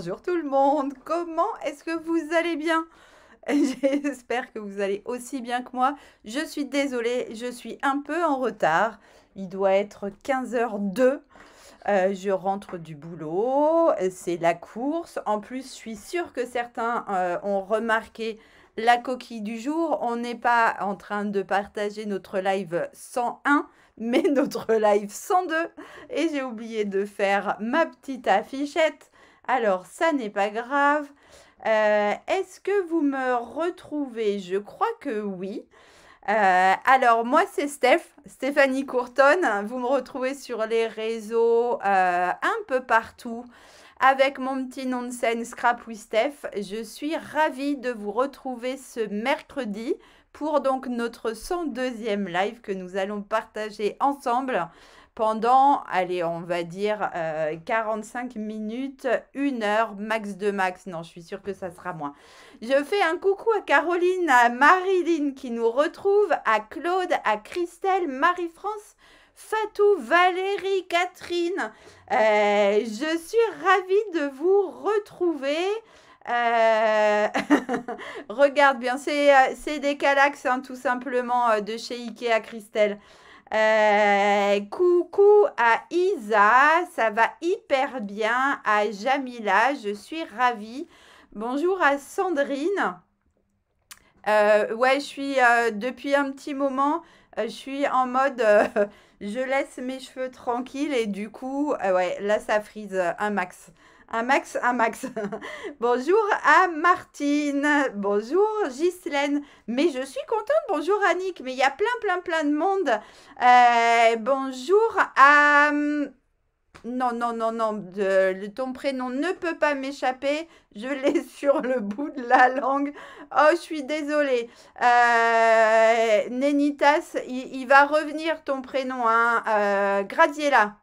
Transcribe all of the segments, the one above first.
bonjour tout le monde. Comment est-ce que vous allez bien? J'espère que vous allez aussi bien que moi. Je suis désolée, je suis un peu en retard. Il doit être 15h02. Je rentre du boulot, c'est la course. En plus, je suis sûre que certains ont remarqué la coquille du jour. On n'est pas en train de partager notre live 101, mais notre live 102. Et j'ai oublié de faire ma petite affichette. Alors, ça n'est pas grave. Est-ce que vous me retrouvez? Je crois que oui. Alors, moi, c'est Stéphanie Courtonne. Vous me retrouvez sur les réseaux un peu partout avec mon petit nom de scène Scrap with Steph. Je suis ravie de vous retrouver ce mercredi pour donc notre 102e live que nous allons partager ensemble pendant, allez, on va dire 45 minutes, 1 heure, max de max. Non, je suis sûre que ça sera moins. Je fais un coucou à Caroline, à Marilyn qui nous retrouve, à Claude, à Christelle, Marie-France, Fatou, Valérie, Catherine. Je suis ravie de vous retrouver. Regarde bien, c'est des Calax, hein, tout simplement, de chez Ikea, Christelle. Coucou à Isa, ça va hyper bien. À Jamila, je suis ravie. Bonjour à Sandrine. Ouais, je suis depuis un petit moment, je suis en mode je laisse mes cheveux tranquilles et du coup, ouais, là ça frise un max. Un max, un max. Bonjour à Martine. Bonjour Ghislaine. Mais je suis contente. Bonjour Annick. Mais il y a plein de monde. Bonjour à... Non, non, non, non, ton prénom ne peut pas m'échapper. Je l'ai sur le bout de la langue. Oh, je suis désolée. Nénitas, il va revenir ton prénom, hein. Graziella,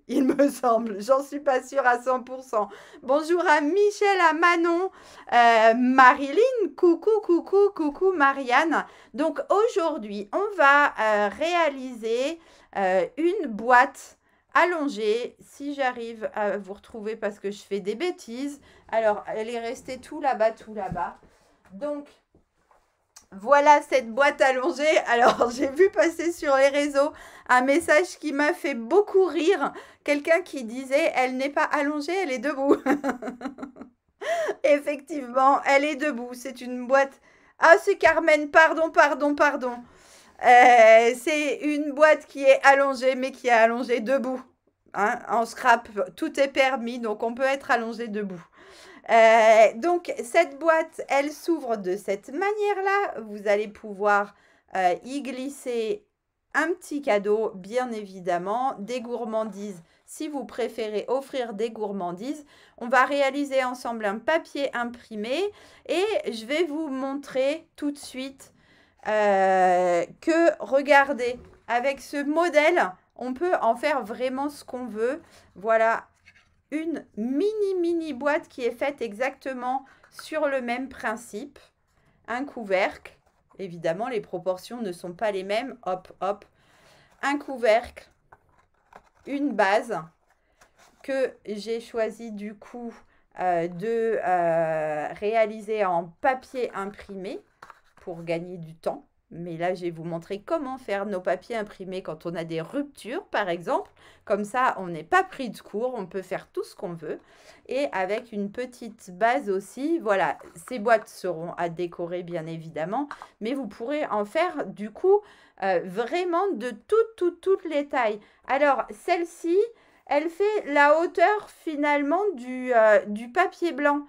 il me semble. J'en suis pas sûre à 100%. Bonjour à Michel, à Manon, Marilyn, coucou Marianne. Donc aujourd'hui, on va réaliser une boîte allongée. Si j'arrive à vous retrouver parce que je fais des bêtises. Alors, elle est restée tout là-bas, tout là-bas. Donc, voilà cette boîte allongée. Alors, j'ai vu passer sur les réseaux un message qui m'a fait beaucoup rire. Quelqu'un qui disait, elle n'est pas allongée, elle est debout. Effectivement, elle est debout. C'est une boîte... Ah, c'est Carmen, pardon. C'est une boîte qui est allongée, mais qui est allongée debout. Hein, en scrap, tout est permis, donc on peut être allongé debout. Donc, cette boîte, elle s'ouvre de cette manière-là. Vous allez pouvoir y glisser un petit cadeau, bien évidemment, des gourmandises. Si vous préférez offrir des gourmandises, on va réaliser ensemble un papier imprimé et je vais vous montrer tout de suite que, regardez, avec ce modèle, on peut en faire vraiment ce qu'on veut. Voilà, une mini boîte qui est faite exactement sur le même principe. Un couvercle. Évidemment, les proportions ne sont pas les mêmes. Hop, hop. Un couvercle. Une base que j'ai choisi du coup de réaliser en papier imprimé pour gagner du temps. Mais là, je vais vous montrer comment faire nos papiers imprimés quand on a des ruptures, par exemple. Comme ça, on n'est pas pris de court, on peut faire tout ce qu'on veut. Et avec une petite base aussi, voilà, ces boîtes seront à décorer, bien évidemment. Mais vous pourrez en faire, du coup, vraiment de toutes les tailles. Alors, celle-ci, elle fait la hauteur, finalement, du papier blanc.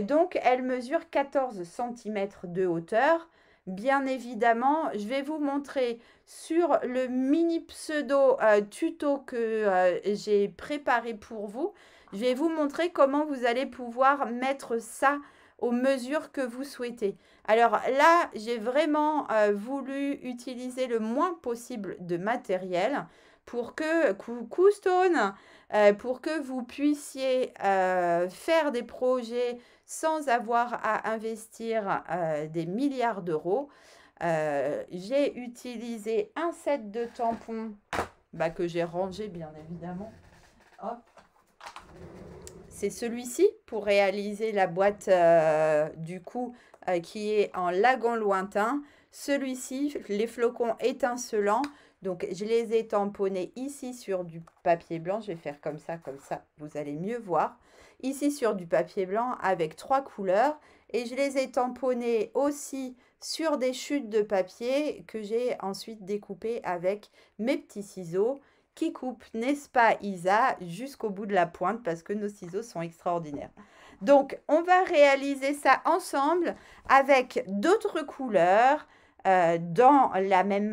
Donc, elle mesure 14 cm de hauteur. Bien évidemment, je vais vous montrer sur le mini pseudo tuto que j'ai préparé pour vous. Je vais vous montrer comment vous allez pouvoir mettre ça aux mesures que vous souhaitez. Alors là, j'ai vraiment voulu utiliser le moins possible de matériel pour que, coucou Stone, pour que vous puissiez faire des projets sans avoir à investir des milliards d'euros. J'ai utilisé un set de tampons que j'ai rangé bien évidemment. Hop. c'est celui-ci pour réaliser la boîte du coup qui est en lagon lointain. Celui-ci, les flocons étincelants. Donc, je les ai tamponnés ici sur du papier blanc. Je vais faire comme ça, vous allez mieux voir. Ici sur du papier blanc avec 3 couleurs. Et je les ai tamponnés aussi sur des chutes de papier que j'ai ensuite découpées avec mes petits ciseaux qui coupent, n'est-ce pas Isa, jusqu'au bout de la pointe parce que nos ciseaux sont extraordinaires. Donc, on va réaliser ça ensemble avec d'autres couleurs dans la même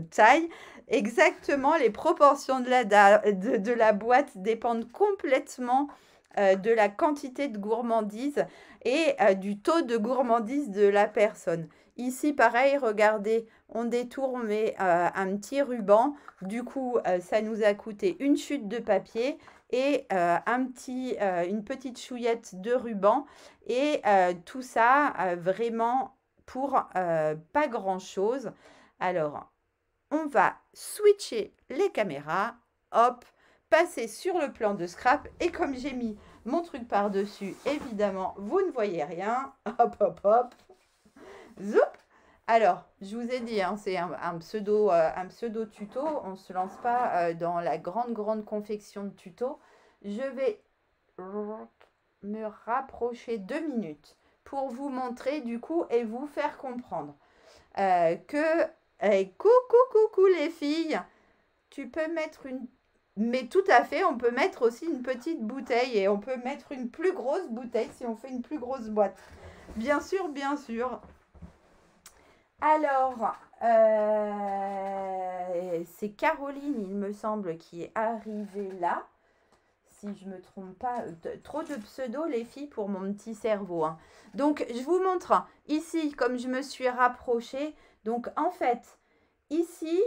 taille. Exactement, les proportions de la boîte dépendent complètement de la quantité de gourmandise et du taux de gourmandise de la personne. Ici, pareil, regardez, on détourne un petit ruban. Du coup, ça nous a coûté une chute de papier et une petite chouillette de ruban. Et tout ça, vraiment, pour pas grand-chose. Alors, on va switcher les caméras. Hop, passer sur le plan de scrap. Et comme j'ai mis mon truc par-dessus, évidemment, vous ne voyez rien. Hop, hop, hop. Zoup. Alors, je vous ai dit, hein, c'est un pseudo tuto. On ne se lance pas dans la grande confection de tutos. Je vais me rapprocher 2 minutes pour vous montrer du coup et vous faire comprendre que coucou les filles, tu peux mettre une... Mais tout à fait, on peut mettre aussi une petite bouteille et on peut mettre une plus grosse bouteille si on fait une plus grosse boîte. Bien sûr, bien sûr. Alors, c'est Caroline, il me semble, qui est arrivée là. Si je ne me trompe pas, trop de pseudo les filles pour mon petit cerveau. Hein. Donc, je vous montre ici, comme je me suis rapprochée. Donc, en fait, ici,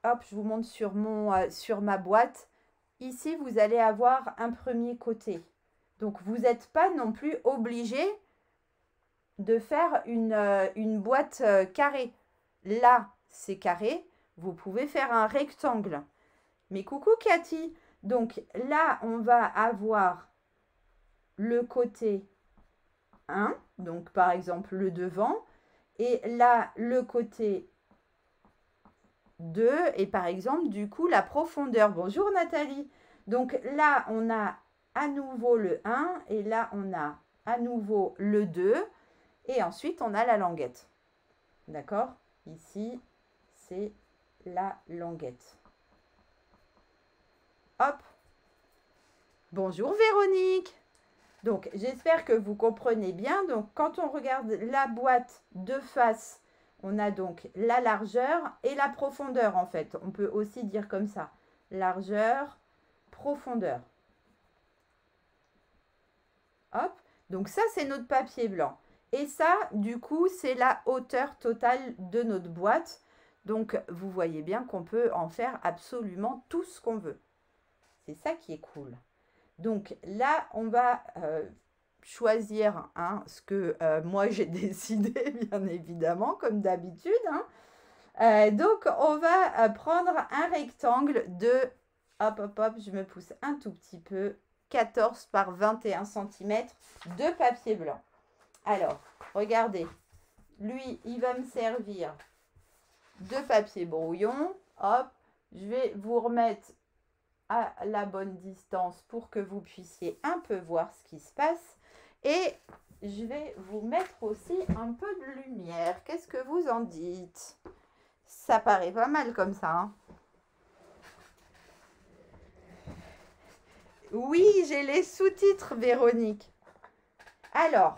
hop, je vous montre sur ma boîte. Ici, vous allez avoir un premier côté. Donc, vous n'êtes pas non plus obligé de faire une boîte carrée. Là, c'est carré. Vous pouvez faire un rectangle. Mais coucou Cathy. Donc là, on va avoir le côté 1. Donc par exemple, le devant. Et là, le côté 2. Et par exemple, du coup, la profondeur. Bonjour Nathalie. Donc là, on a à nouveau le 1. Et là, on a à nouveau le 2. Et ensuite, on a la languette. D'accord? Ici, c'est la languette. Hop. Bonjour Véronique. Donc, j'espère que vous comprenez bien. Donc, quand on regarde la boîte de face, on a donc la largeur et la profondeur, en fait. On peut aussi dire comme ça. Largeur, profondeur. Hop. Donc, ça, c'est notre papier blanc. Et ça, du coup, c'est la hauteur totale de notre boîte. Donc, vous voyez bien qu'on peut en faire absolument tout ce qu'on veut. C'est ça qui est cool. Donc, là, on va choisir ce que moi, j'ai décidé, bien évidemment, comme d'habitude. Donc, on va prendre un rectangle de, hop, hop, hop, je me pousse un tout petit peu, 14 par 21 cm de papier blanc. Alors, regardez, lui, il va me servir de papier brouillon. Hop, je vais vous remettre à la bonne distance pour que vous puissiez un peu voir ce qui se passe. Et je vais vous mettre aussi un peu de lumière. Qu'est-ce que vous en dites? Ça paraît pas mal comme ça. Hein? Oui, j'ai les sous-titres, Véronique. Alors,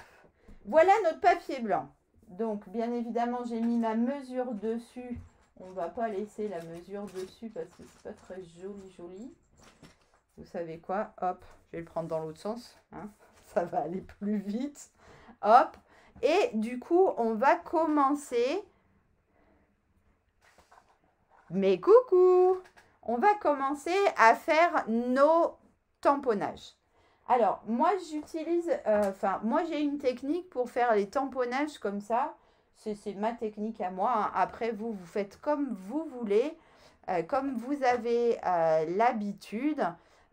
voilà notre papier blanc. Donc, bien évidemment, j'ai mis ma mesure dessus. On ne va pas laisser la mesure dessus parce que c'est pas très joli. Vous savez quoi? Hop, je vais le prendre dans l'autre sens. Hein, ça va aller plus vite. Hop. Et du coup, on va commencer. Mais coucou! On va commencer à faire nos tamponnages. Alors, moi, j'utilise, moi, j'ai une technique pour faire les tamponnages comme ça. C'est ma technique à moi. Hein. Après, vous faites comme vous voulez, comme vous avez l'habitude.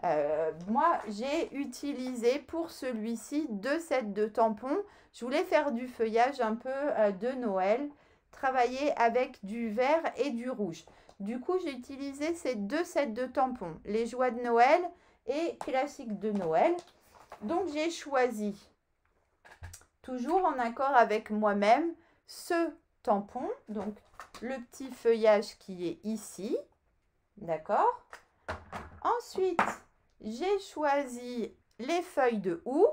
Moi, j'ai utilisé pour celui-ci 2 sets de tampons. Je voulais faire du feuillage un peu de Noël, travailler avec du vert et du rouge. Du coup, j'ai utilisé ces 2 sets de tampons, les joies de Noël et classiques de Noël. Donc, j'ai choisi, toujours en accord avec moi-même, ce tampon, donc le petit feuillage qui est ici, d'accord? Ensuite, j'ai choisi les feuilles de houx,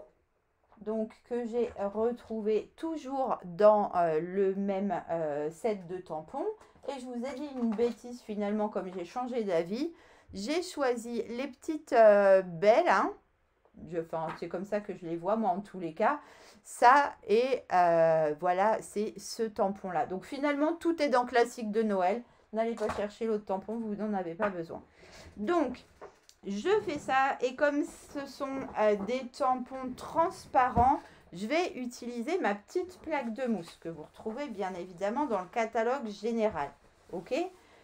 donc que j'ai retrouvé toujours dans le même set de tampons. Et je vous ai dit une bêtise finalement, comme j'ai changé d'avis. J'ai choisi les petites belles, hein. Enfin, c'est comme ça que je les vois, moi, en tous les cas. Ça, et voilà, c'est ce tampon-là. Donc, finalement, tout est dans classique de Noël. N'allez pas chercher l'autre tampon, vous n'en avez pas besoin. Donc, je fais ça. Et comme ce sont des tampons transparents, je vais utiliser ma petite plaque de mousse que vous retrouvez bien évidemment dans le catalogue général. Ok ?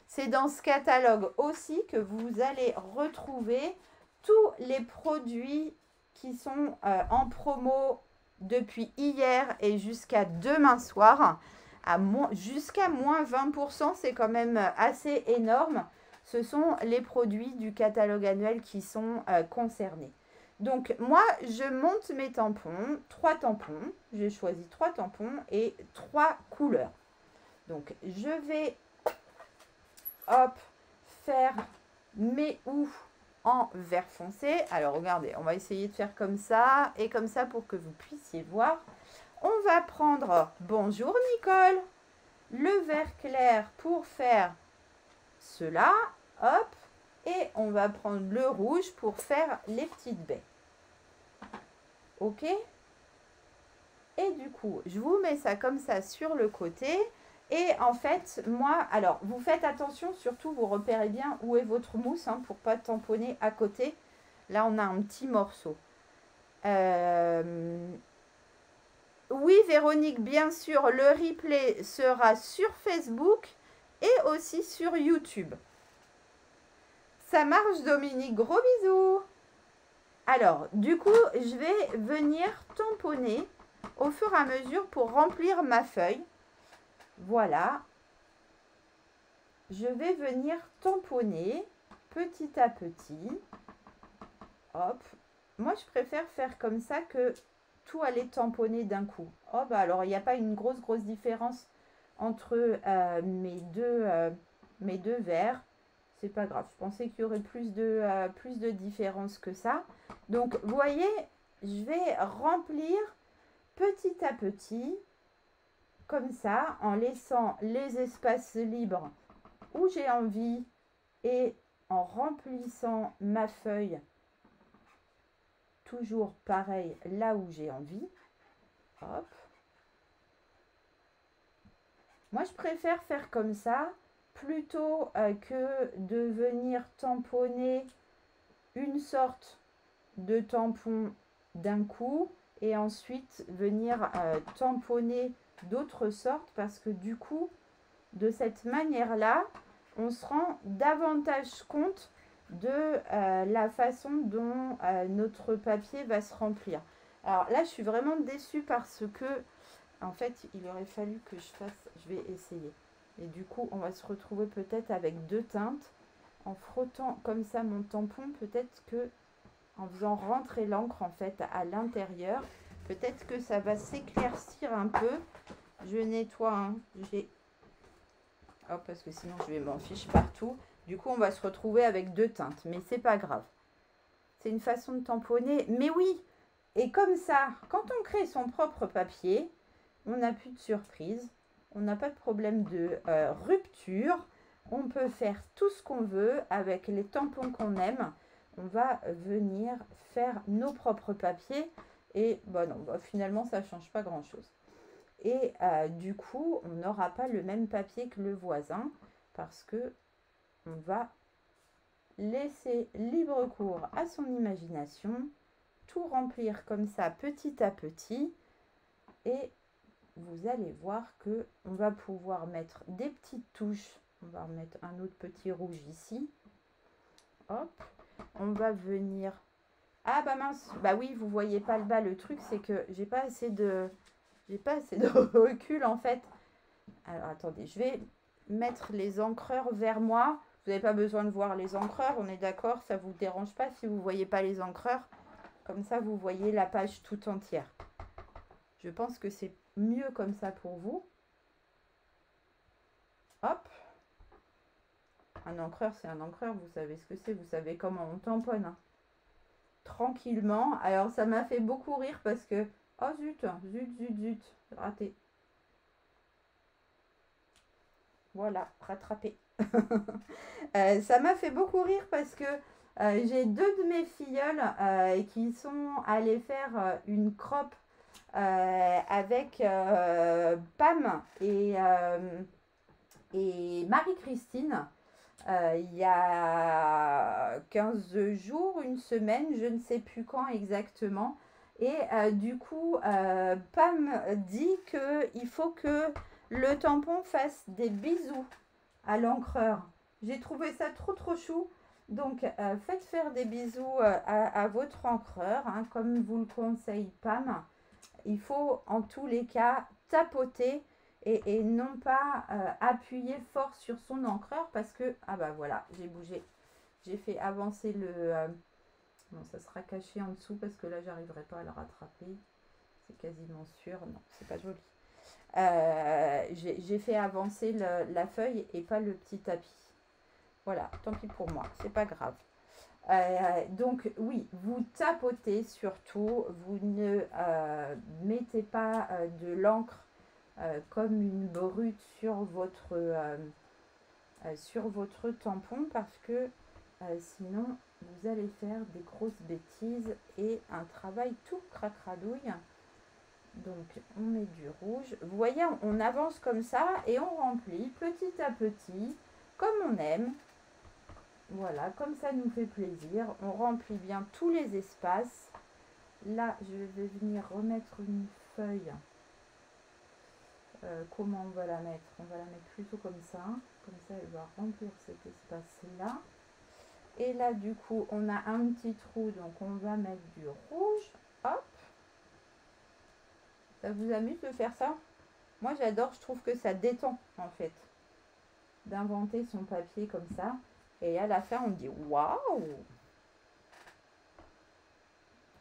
C'est dans ce catalogue aussi que vous allez retrouver tous les produits qui sont en promo depuis hier et jusqu'à demain soir. Jusqu'à moins 20%, c'est quand même assez énorme. Ce sont les produits du catalogue annuel qui sont concernés. Donc, moi, je monte mes tampons, 3 tampons. J'ai choisi 3 tampons et 3 couleurs. Donc, je vais, hop, faire mes houx en vert foncé. Alors, regardez, on va essayer de faire comme ça et comme ça pour que vous puissiez voir. On va prendre, bonjour Nicole, le vert clair pour faire cela. Hop, et on va prendre le rouge pour faire les petites baies. Ok? Et du coup, je vous mets ça comme ça sur le côté. Et en fait, moi, alors, vous faites attention, surtout, vous repérez bien où est votre mousse, hein, pour ne pas tamponner à côté. Là, on a un petit morceau. Oui, Véronique, bien sûr, le replay sera sur Facebook et aussi sur YouTube. Ça marche, Dominique. Gros bisous. Alors, du coup, je vais venir tamponner au fur et à mesure pour remplir ma feuille. Voilà. Je vais venir tamponner petit à petit. Hop. Moi, je préfère faire comme ça que tout aller tamponner d'un coup. Oh, bah alors, il n'y a pas une grosse différence entre mes deux verres. C'est pas grave. Je pensais qu'il y aurait plus de différence que ça. Donc, vous voyez, je vais remplir petit à petit, comme ça, en laissant les espaces libres où j'ai envie et en remplissant ma feuille, toujours pareil, là où j'ai envie. Hop. Moi, je préfère faire comme ça, plutôt que de venir tamponner une sorte de tampon d'un coup et ensuite venir tamponner d'autres sortes, parce que du coup, de cette manière-là, on se rend davantage compte de la façon dont notre papier va se remplir. Alors là, je suis vraiment déçue parce que, en fait, il aurait fallu que je fasse, je vais essayer. Et du coup, on va se retrouver peut-être avec 2 teintes. En frottant comme ça mon tampon, peut-être que, en faisant rentrer l'encre en fait à l'intérieur, peut-être que ça va s'éclaircir un peu. Je nettoie, hein. Hop, parce que sinon je vais m'en fiche partout. Du coup, on va se retrouver avec 2 teintes, mais c'est pas grave. C'est une façon de tamponner, mais oui. Et comme ça, quand on crée son propre papier, on n'a plus de surprise, on n'a pas de problème de rupture. On peut faire tout ce qu'on veut avec les tampons qu'on aime. On va venir faire nos propres papiers. Et bon, non, bah, finalement, ça ne change pas grand-chose. Et du coup, on n'aura pas le même papier que le voisin parce que on va laisser libre cours à son imagination, tout remplir comme ça petit à petit. Et vous allez voir que on va pouvoir mettre des petites touches. On va remettre un autre petit rouge ici. Hop. On va venir... Ah bah mince, bah oui, vous voyez pas le bas. Le truc, c'est que j'ai pas assez de recul en fait. Alors attendez, je vais mettre les encreurs vers moi. Vous n'avez pas besoin de voir les encreurs, on est d'accord, ça vous dérange pas si vous voyez pas les encreurs. Comme ça, vous voyez la page tout entière. Je pense que c'est mieux comme ça pour vous. Hop. Un encreur, c'est un encreur, vous savez ce que c'est, vous savez comment on tamponne. Hein. Tranquillement. Alors, ça m'a fait beaucoup rire parce que... Oh zut, zut, zut, zut, raté. Voilà, rattrapé. Ça m'a fait beaucoup rire parce que j'ai deux de mes filleules qui sont allées faire une crop avec Pam et Marie-Christine. Il y a 15 jours, une semaine, je ne sais plus quand exactement. Et du coup, Pam dit qu'il faut que le tampon fasse des bisous à l'encreur. J'ai trouvé ça trop chou. Donc, faites faire des bisous à votre encreur, hein, comme vous le conseille Pam. Il faut en tous les cas tapoter et non pas appuyer fort sur son encreur parce que, ah bah voilà, j'ai bougé. J'ai fait avancer le... non, ça sera caché en dessous parce que là, j'arriverai pas à le rattraper. C'est quasiment sûr. Non, c'est pas joli. J'ai fait avancer la feuille et pas le petit tapis. Voilà, tant pis pour moi, c'est pas grave. Donc oui, vous tapotez surtout, vous ne mettez pas de l'encre comme une brute sur votre tampon parce que sinon vous allez faire des grosses bêtises et un travail tout cracradouille. Donc on met du rouge. Vous voyez, on avance comme ça et on remplit petit à petit comme on aime. Voilà, comme ça nous fait plaisir. On remplit bien tous les espaces. Là, je vais venir remettre une feuille. Comment on va la mettre? On va la mettre plutôt comme ça. Comme ça, elle va remplir cet espace-là. Et là, du coup, on a un petit trou. Donc, on va mettre du rouge. Hop. Ça vous amuse de faire ça? Moi, j'adore. Je trouve que ça détend, en fait, d'inventer son papier comme ça. Et à la fin, on dit waouh!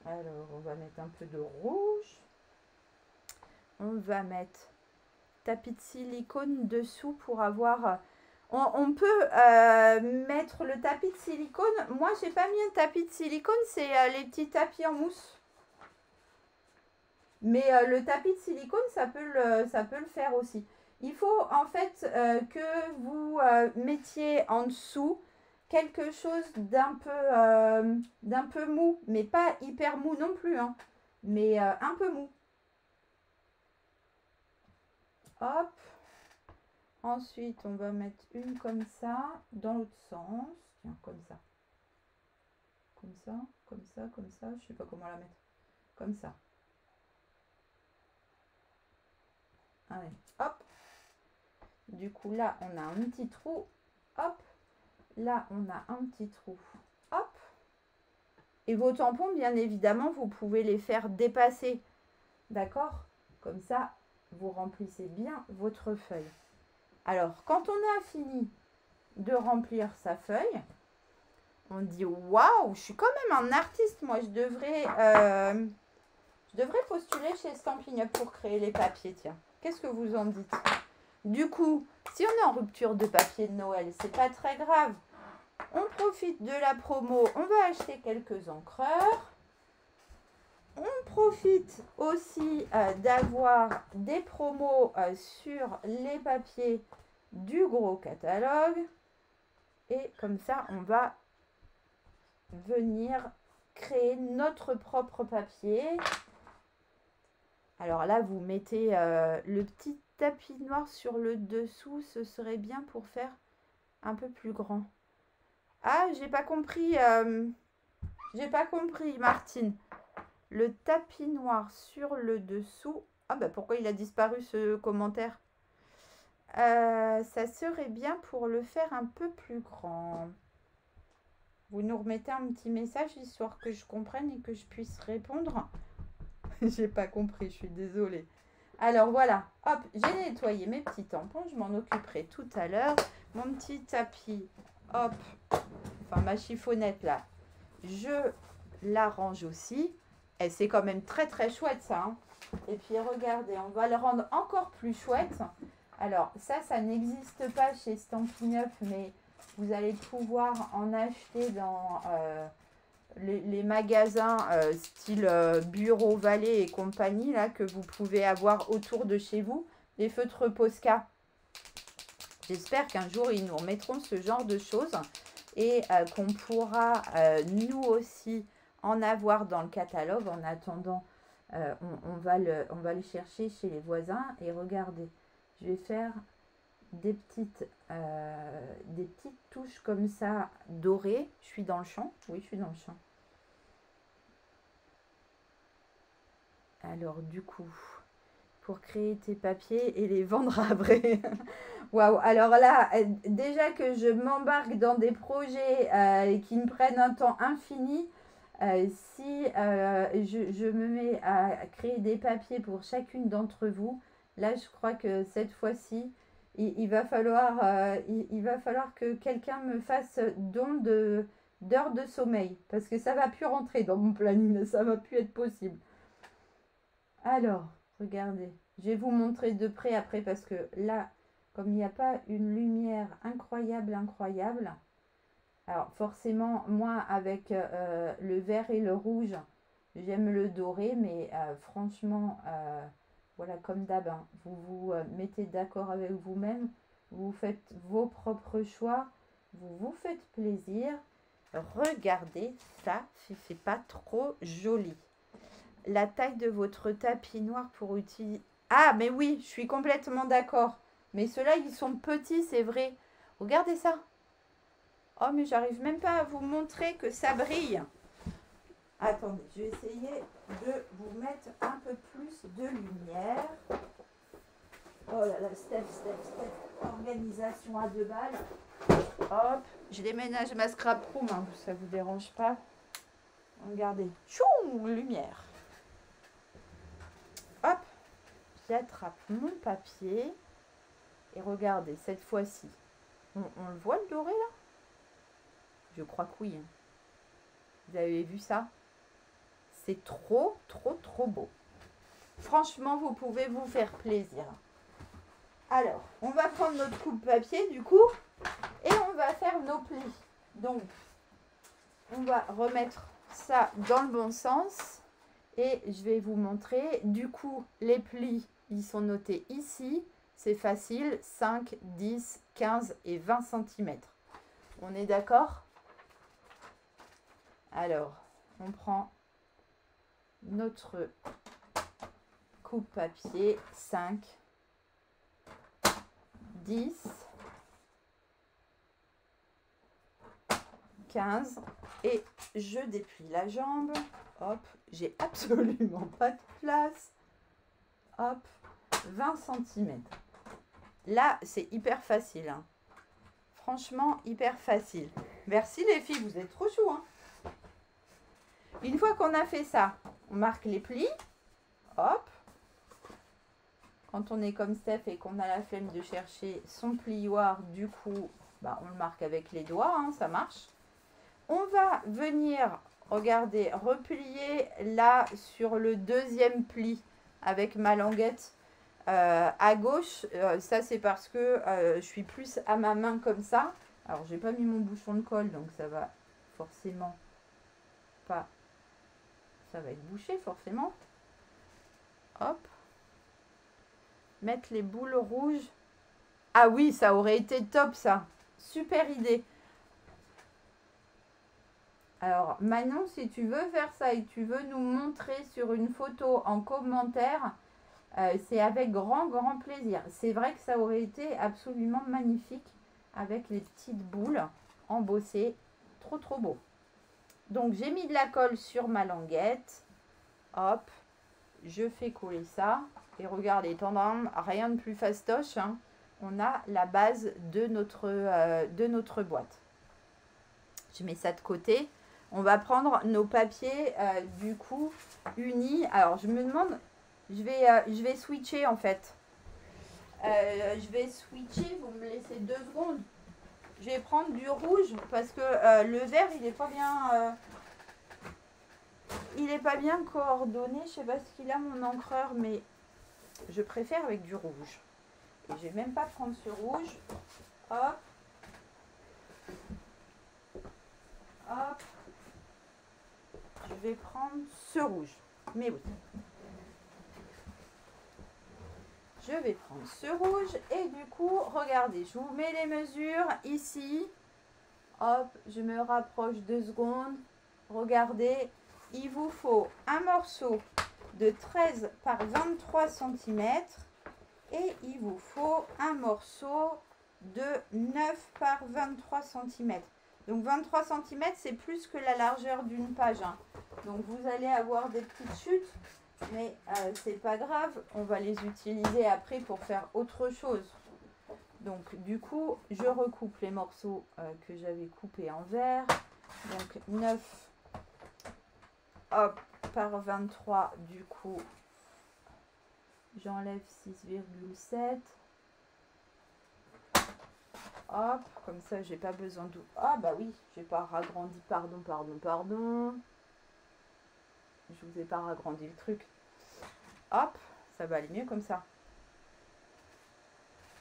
Alors, on va mettre un peu de rouge. On va mettre tapis de silicone dessous pour avoir... On peut mettre le tapis de silicone. Moi, j'ai pas mis un tapis de silicone, c'est les petits tapis en mousse. Mais le tapis de silicone, ça peut le faire aussi. Il faut en fait que vous mettiez en dessous quelque chose d'un peu mou, mais pas hyper mou non plus, hein, mais un peu mou. Hop. Ensuite, on va mettre une comme ça, dans l'autre sens. Tiens, comme ça. Comme ça, comme ça, comme ça. Je sais pas comment la mettre. Comme ça. Allez, hop. Du coup, là, on a un petit trou. Hop. Là, on a un petit trou. Hop. Et vos tampons, bien évidemment, vous pouvez les faire dépasser. D'accord? Comme ça, vous remplissez bien votre feuille. Alors, quand on a fini de remplir sa feuille, on dit waouh, je suis quand même un artiste. Moi, je devrais postuler chez Stampin' Up pour créer les papiers. Tiens, qu'est-ce que vous en dites? Du coup, si on est en rupture de papier de Noël, c'est pas très grave. On profite de la promo. On va acheter quelques encreurs. On profite aussi d'avoir des promos sur les papiers du gros catalogue. Et comme ça, on va venir créer notre propre papier. Alors là, vous mettez le petit tapis noir sur le dessous. Ce serait bien pour faire un peu plus grand. Ah, j'ai pas compris. J'ai pas compris, Martine. Le tapis noir sur le dessous. Ah bah pourquoi il a disparu ce commentaire? Ça serait bien pour le faire un peu plus grand. Vous nous remettez un petit message, histoire que je comprenne et que je puisse répondre. J'ai pas compris, je suis désolée. Alors voilà, hop, j'ai nettoyé mes petits tampons, je m'en occuperai tout à l'heure. Mon petit tapis, hop, enfin ma chiffonnette là, je la range aussi. Et c'est quand même très très chouette ça, hein. Et puis regardez, on va le rendre encore plus chouette. Alors ça n'existe pas chez Stampin' Up, mais vous allez pouvoir en acheter dans les magasins style Bureau Vallée et compagnie, là, que vous pouvez avoir autour de chez vous. Les feutres Posca. J'espère qu'un jour, ils nous remettront ce genre de choses et qu'on pourra nous aussi en avoir dans le catalogue. En attendant, on va le chercher chez les voisins. Et regardez, je vais faire des petites touches comme ça dorées. Je suis dans le champ. Oui, je suis dans le champ. Alors du coup, pour créer tes papiers et les vendre après. Waouh, alors là, déjà que je m'embarque dans des projets qui me prennent un temps infini, si je me mets à créer des papiers pour chacune d'entre vous, là je crois que cette fois-ci, il va falloir que quelqu'un me fasse don d'heures de sommeil, parce que ça va plus rentrer dans mon planning, ça va plus être possible. Alors, regardez, je vais vous montrer de près après, parce que là, comme il n'y a pas une lumière incroyable, alors forcément, moi, avec le vert et le rouge, j'aime le doré, mais franchement, voilà, comme d'hab, hein, vous vous mettez d'accord avec vous-même, vous faites vos propres choix, vous vous faites plaisir. Regardez, ça, c'est pas trop joli. La taille de votre tapis noir pour utiliser... Ah, mais oui, je suis complètement d'accord. Mais ceux-là, ils sont petits, c'est vrai. Regardez ça. Oh, mais j'arrive même pas à vous montrer que ça brille. Attendez, je vais essayer de vous mettre un peu plus de lumière. Oh là là, Steph. Organisation à 2 balles. Hop, je déménage ma scrap room, hein, ça vous dérange pas. Regardez. Tchou, lumière. Hop, j'attrape mon papier. Et regardez, cette fois-ci, on le voit le doré là? Je crois que oui. Vous avez vu ça? C'est trop beau. Franchement, vous pouvez vous faire plaisir. Alors, on va prendre notre coupe-papier du coup et on va faire nos plis. Donc, on va remettre ça dans le bon sens et je vais vous montrer. Du coup, les plis, ils sont notés ici. C'est facile, 5, 10, 15 et 20 cm. On est d'accord? Alors, on prend notre coupe-papier, 5, 10, 15 et je déplie la jambe. Hop, j'ai absolument pas de place. Hop, 20 cm. Là, c'est hyper facile, hein. Franchement, hyper facile. Merci les filles, vous êtes trop chou, hein. Une fois qu'on a fait ça, on marque les plis. Hop. Quand on est comme Steph et qu'on a la flemme de chercher son plioir, du coup, bah, on le marque avec les doigts, hein, ça marche. On va venir, regardez, replier là sur le deuxième pli avec ma languette à gauche. Ça, c'est parce que je suis plus à ma main comme ça. Alors, j'ai pas mis mon bouchon de colle, donc ça va forcément pas... Ça va être bouché, forcément. Hop. Mettre les boules rouges. Ah oui, ça aurait été top, ça. Super idée. Alors, Manon, si tu veux faire ça et tu veux nous montrer sur une photo en commentaire, c'est avec grand plaisir. C'est vrai que ça aurait été absolument magnifique avec les petites boules embossées. Trop beau. Donc, j'ai mis de la colle sur ma languette. Hop, je fais coller ça. Et regardez, tendance, rien de plus fastoche, hein. On a la base de notre boîte. Je mets ça de côté. On va prendre nos papiers, du coup, unis. Alors, je me demande, je vais switcher, en fait. Je vais switcher, vous me laissez 2 secondes. Je vais prendre du rouge parce que le vert, il n'est pas bien... il n'est pas bien coordonné. Je sais pas ce qu'il a, mon encreur, mais je préfère avec du rouge. Et je vais même pas prendre ce rouge. Hop. Hop. Je vais prendre ce rouge. Mais oui. Je vais prendre ce rouge. Et du coup, regardez, je vous mets les mesures ici. Hop, je me rapproche 2 secondes. Regardez, il vous faut un morceau de 13 par 23 cm. Et il vous faut un morceau de 9 par 23 cm. Donc 23 cm, c'est plus que la largeur d'une page. Hein. Donc vous allez avoir des petites chutes, mais c'est pas grave. On va les utiliser après pour faire autre chose. Donc du coup, je recoupe les morceaux que j'avais coupés en vert. Donc 9 hop, par 23, du coup, j'enlève 6,7. Hop, comme ça, j'ai pas besoin de... Ah bah oui, j'ai pas ragrandi, pardon. Je vous ai pas ragrandi le truc. Hop, ça va aller mieux comme ça.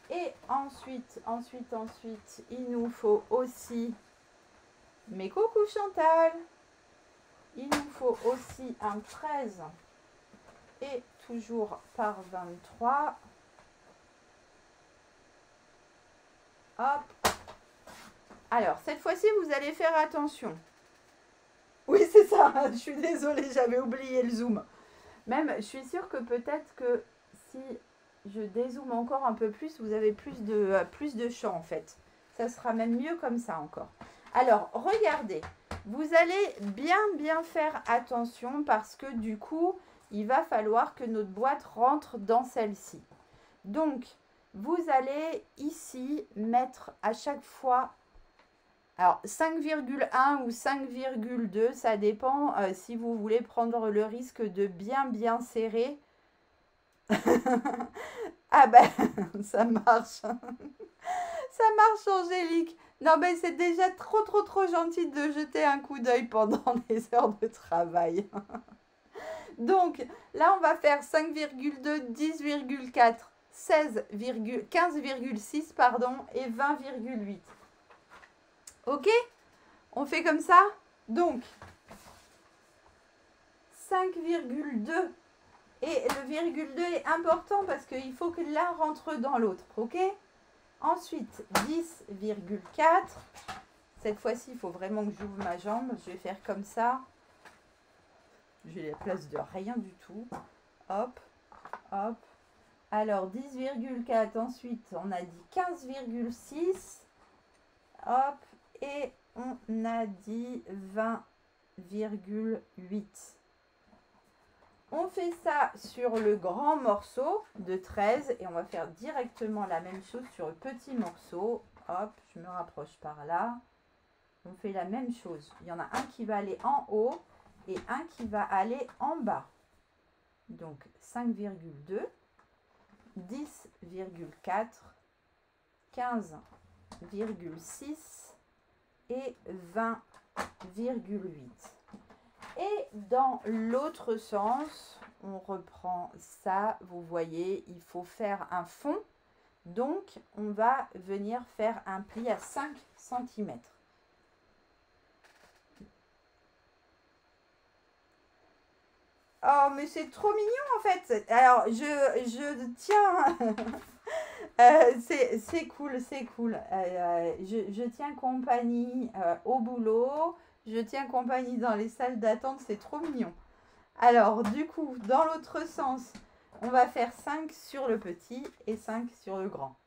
Et ensuite, il nous faut aussi... Mais coucou Chantal! Il nous faut aussi un 13 et toujours par 23. Hop. Alors, cette fois-ci, vous allez faire attention. Oui, c'est ça. Je suis désolée, j'avais oublié le zoom. Même, je suis sûre que peut-être que si je dézoome encore un peu plus, vous avez plus de champ, en fait. Ça sera même mieux comme ça encore. Alors, regardez. Vous allez bien faire attention parce que du coup, il va falloir que notre boîte rentre dans celle-ci. Donc, vous allez ici mettre à chaque fois, alors 5,1 ou 5,2, ça dépend si vous voulez prendre le risque de bien serrer. Ah ben, ça marche. Ça marche, Angélique. Non, mais c'est déjà trop gentil de jeter un coup d'œil pendant des heures de travail. Donc, là, on va faire 5,2, 10,4, 16, 15,6, pardon, et 20,8. Ok? On fait comme ça? Donc, 5,2. Et le virgule 2 est important parce qu'il faut que l'un rentre dans l'autre. Ok? Ensuite, 10,4. Cette fois-ci, il faut vraiment que j'ouvre ma jambe. Je vais faire comme ça. J'ai la place de rien du tout. Hop, hop. Alors, 10,4. Ensuite, on a dit 15,6. Hop. Et on a dit 20,8. On fait ça sur le grand morceau de 13 et on va faire directement la même chose sur le petit morceau. Hop, je me rapproche par là. On fait la même chose. Il y en a un qui va aller en haut et un qui va aller en bas. Donc 5,2, 10,4, 15,6 et 20,8. Et dans l'autre sens, on reprend ça. Vous voyez, il faut faire un fond. Donc, on va venir faire un pli à 5 cm. Oh, mais c'est trop mignon en fait. Alors, je tiens... c'est cool, c'est cool. Je tiens compagnie au boulot. Je tiens compagnie dans les salles d'attente, c'est trop mignon. Alors, du coup, dans l'autre sens, on va faire 5 sur le petit et 5 sur le grand.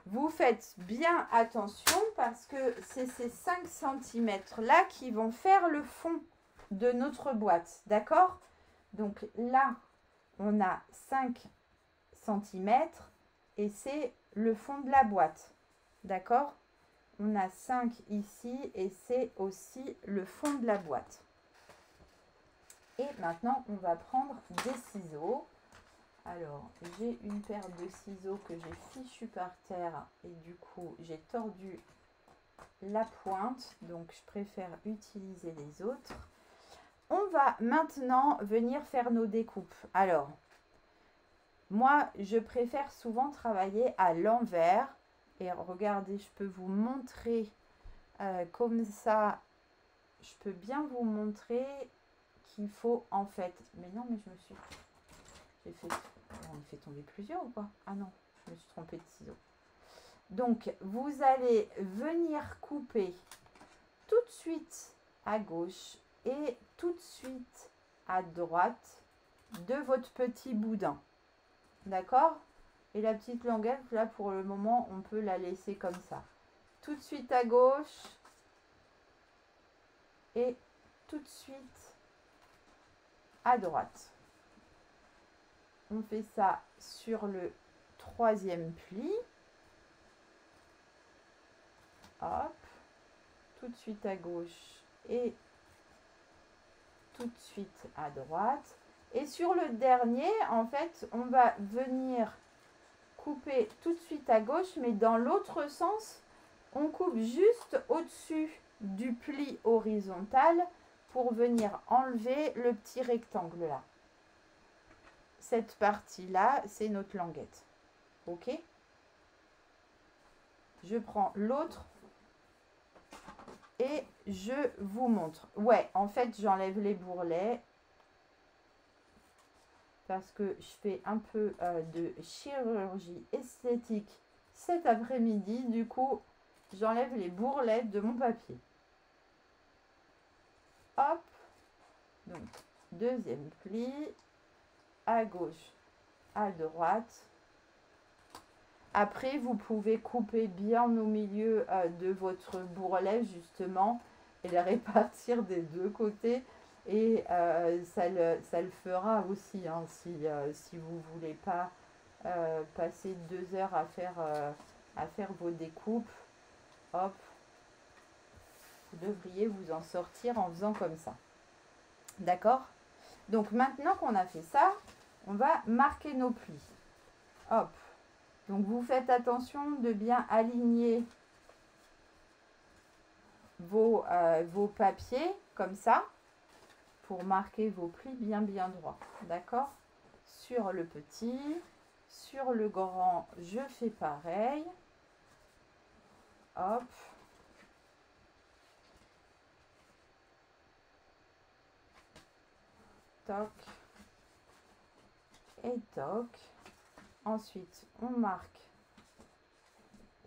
Vous faites bien attention parce que c'est ces 5 cm là qui vont faire le fond de notre boîte. D'accord? Donc là, on a 5 cm et c'est le fond de la boîte. D'accord? On a 5 ici et c'est aussi le fond de la boîte. Et maintenant, on va prendre des ciseaux. Alors, j'ai une paire de ciseaux que j'ai fichu par terre et du coup, j'ai tordu la pointe. Donc, je préfère utiliser les autres. On va maintenant venir faire nos découpes. Alors, moi, je préfère souvent travailler à l'envers. Et regardez, je peux vous montrer comme ça. Je peux bien vous montrer qu'il faut en fait... Mais non, mais je me suis... J'ai fait... On a fait tomber plusieurs ou pas? Ah non, je me suis trompée de ciseaux. Donc, vous allez venir couper tout de suite à gauche et tout de suite à droite de votre petit boudin. D'accord? Et la petite languette, là, pour le moment, on peut la laisser comme ça. Tout de suite à gauche et tout de suite à droite. On fait ça sur le troisième pli. Hop. Tout de suite à gauche et tout de suite à droite. Et sur le dernier, en fait, on va venir couper tout de suite à gauche, mais dans l'autre sens, on coupe juste au-dessus du pli horizontal pour venir enlever le petit rectangle là. Cette partie-là, c'est notre languette. Ok? Je prends l'autre et je vous montre. Ouais, en fait, j'enlève les bourrelets parce que je fais un peu de chirurgie esthétique cet après-midi. Du coup, j'enlève les bourrelets de mon papier. Hop. Donc, deuxième pli. À gauche, à droite. Après, vous pouvez couper bien au milieu de votre bourrelet, justement, et le répartir des deux côtés. Et ça le fera aussi, hein, si vous ne voulez pas passer 2 heures à faire vos découpes. Hop, vous devriez vous en sortir en faisant comme ça. D'accord? Donc, maintenant qu'on a fait ça, on va marquer nos plis. Hop. Donc, vous faites attention de bien aligner vos papiers comme ça pour marquer vos plis bien droits. D'accord? Sur le petit, sur le grand, je fais pareil. Hop. Toc. Et toc. Ensuite, on marque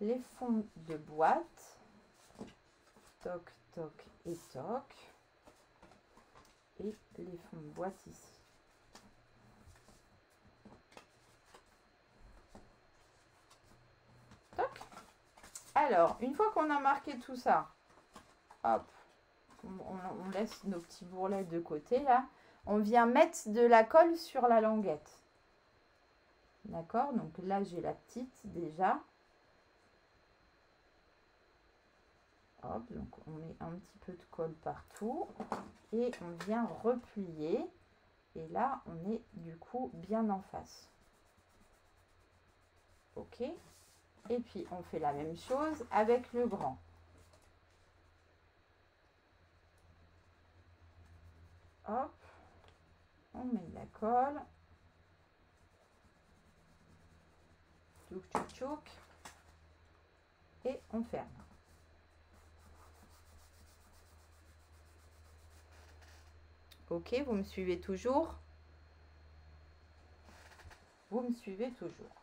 les fonds de boîte. Toc, toc et toc. Et les fonds de boîte ici. Toc. Alors, une fois qu'on a marqué tout ça, hop, on laisse nos petits bourrelets de côté là. On vient mettre de la colle sur la languette. D'accord? Donc là, j'ai la petite déjà. Hop, donc on met un petit peu de colle partout. Et on vient replier. Et là, on est du coup bien en face. Ok? Et puis, on fait la même chose avec le grand. Hop. On met de la colle. Tchouk, tchouk, tchouk. Et on ferme. Ok, vous me suivez toujours? Vous me suivez toujours.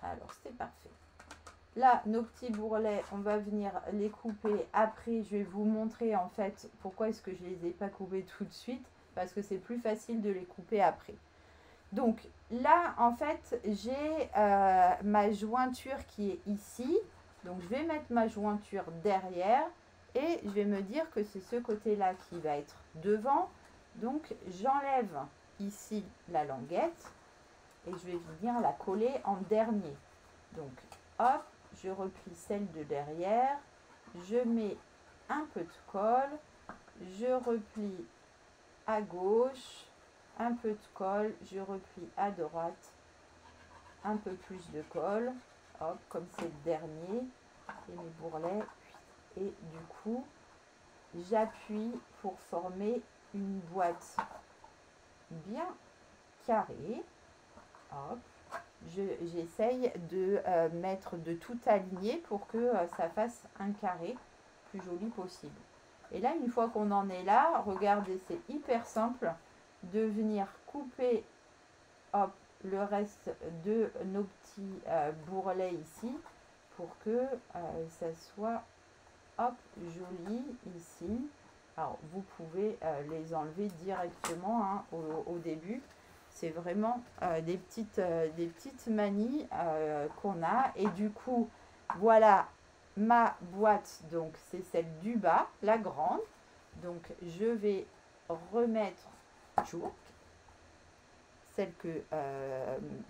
Alors, c'est parfait. Là, nos petits bourrelets, on va venir les couper. Après, je vais vous montrer en fait pourquoi est-ce que je ne les ai pas coupés tout de suite. Parce que c'est plus facile de les couper après. Donc là, en fait, j'ai ma jointure qui est ici. Donc, je vais mettre ma jointure derrière. Et je vais me dire que c'est ce côté-là qui va être devant. Donc, j'enlève ici la languette. Et je vais venir la coller en dernier. Donc, hop, je replie celle de derrière, je mets un peu de colle, je replie à gauche, un peu de colle, je replie à droite, un peu plus de colle, hop, comme c'est le dernier, et mes bourrelets, et du coup, j'appuie pour former une boîte bien carrée, hop. J'essaye de mettre de tout aligner pour que ça fasse un carré plus joli possible. Et là, une fois qu'on en est là, regardez, c'est hyper simple de venir couper hop, le reste de nos petits bourrelets ici pour que ça soit hop, joli ici. Alors, vous pouvez les enlever directement hein, au début. C'est vraiment des petites manies qu'on a. Et du coup, voilà ma boîte. Donc, c'est celle du bas, la grande. Donc, je vais remettre toujours celle que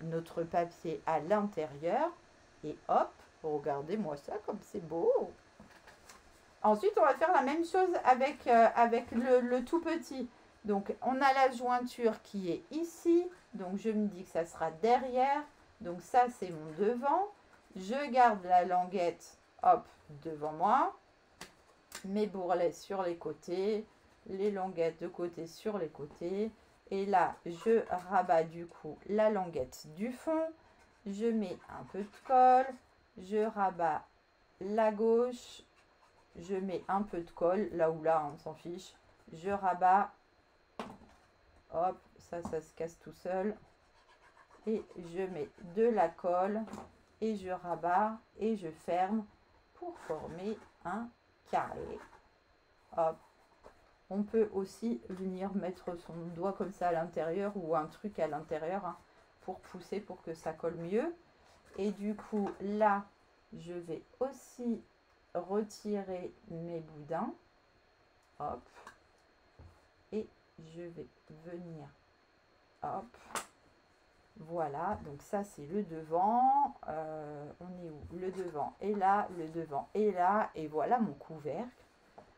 notre papier à l'intérieur. Et hop, regardez-moi ça comme c'est beau. Ensuite, on va faire la même chose avec, avec le tout petit. Donc, on a la jointure qui est ici. Donc, je me dis que ça sera derrière. Donc, ça, c'est mon devant. Je garde la languette, hop, devant moi. Mes bourrelets sur les côtés. Les languettes de côté sur les côtés. Et là, je rabats du coup la languette du fond. Je mets un peu de colle. Je rabats la gauche. Je mets un peu de colle, là ou là, on s'en fiche. Je rabats. Hop, ça se casse tout seul. Et je mets de la colle. Et je rabats et je ferme pour former un carré. Hop. On peut aussi venir mettre son doigt comme ça à l'intérieur ou un truc à l'intérieur hein, pour pousser pour que ça colle mieux. Et du coup, là, je vais aussi retirer mes boudins. Hop. Et je vais venir. Hop. Voilà. Donc ça, c'est le devant. On est où? Le devant est là. Le devant est là. Et voilà mon couvercle.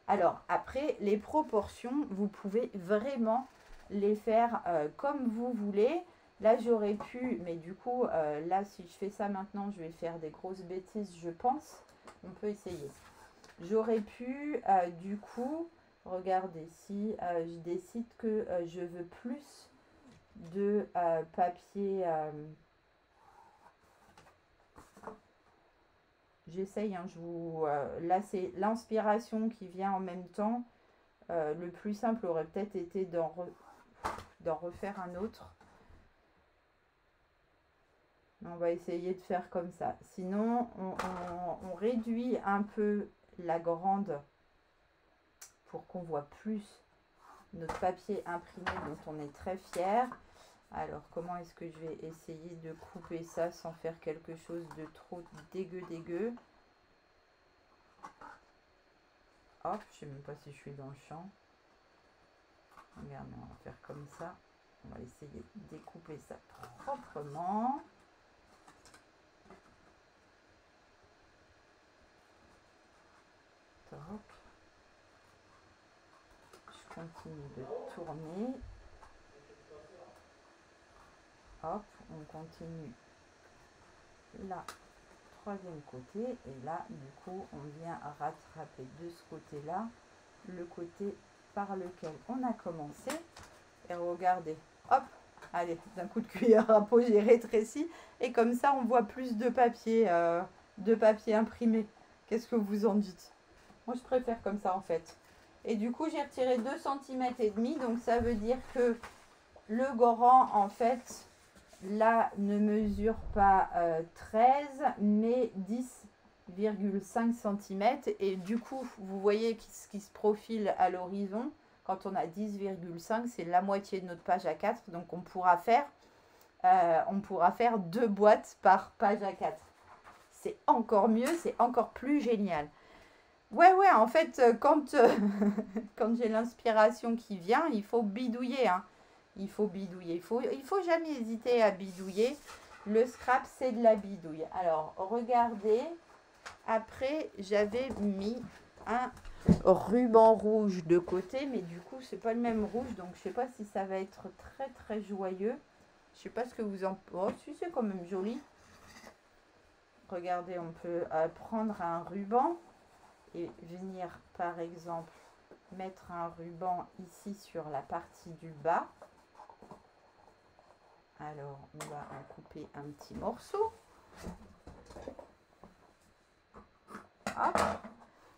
Alors, après, les proportions, vous pouvez vraiment les faire comme vous voulez. Là, j'aurais pu, mais du coup, là, si je fais ça maintenant, je vais faire des grosses bêtises, je pense. On peut essayer. J'aurais pu, du coup, regardez, si je décide que je veux plus de papier... J'essaye, hein, là c'est l'inspiration qui vient en même temps. Le plus simple aurait peut-être été d'en refaire un autre. On va essayer de faire comme ça. Sinon, on réduit un peu la grande pour qu'on voit plus notre papier imprimé dont on est très fier. Alors, comment est-ce que je vais essayer de couper ça sans faire quelque chose de trop dégueu. Hop, je sais même pas si je suis dans le champ. Regardez, on va faire comme ça. On va essayer de découper ça proprement. Top. Je continue de tourner. Hop, on continue là, troisième côté. Et là, du coup, on vient rattraper de ce côté-là, le côté par lequel on a commencé. Et regardez, hop, allez, d'un coup de cuillère à peau, j'ai rétréci. Et comme ça, on voit plus de papier imprimé. Qu'est-ce que vous en dites? Moi, je préfère comme ça, en fait. Et du coup, j'ai retiré 2,5 cm. Donc, ça veut dire que le grand, en fait... Là, ne mesure pas 13, mais 10,5 cm. Et du coup, vous voyez ce qui se profile à l'horizon. Quand on a 10,5, c'est la moitié de notre page A4. Donc, on pourra faire 2 boîtes par page A4. C'est encore mieux, c'est encore plus génial. Ouais, en fait, quand j'ai l'inspiration qui vient, il faut bidouiller, hein. Il faut bidouiller. Il faut jamais hésiter à bidouiller. Le scrap, c'est de la bidouille. Alors, regardez. Après, j'avais mis un ruban rouge de côté, mais du coup, c'est pas le même rouge, donc je sais pas si ça va être très très joyeux. Je sais pas ce que vous en... Oh, si, c'est quand même joli. Regardez, on peut prendre un ruban et venir, par exemple, mettre un ruban ici sur la partie du bas. Alors, on va en couper un petit morceau. Hop.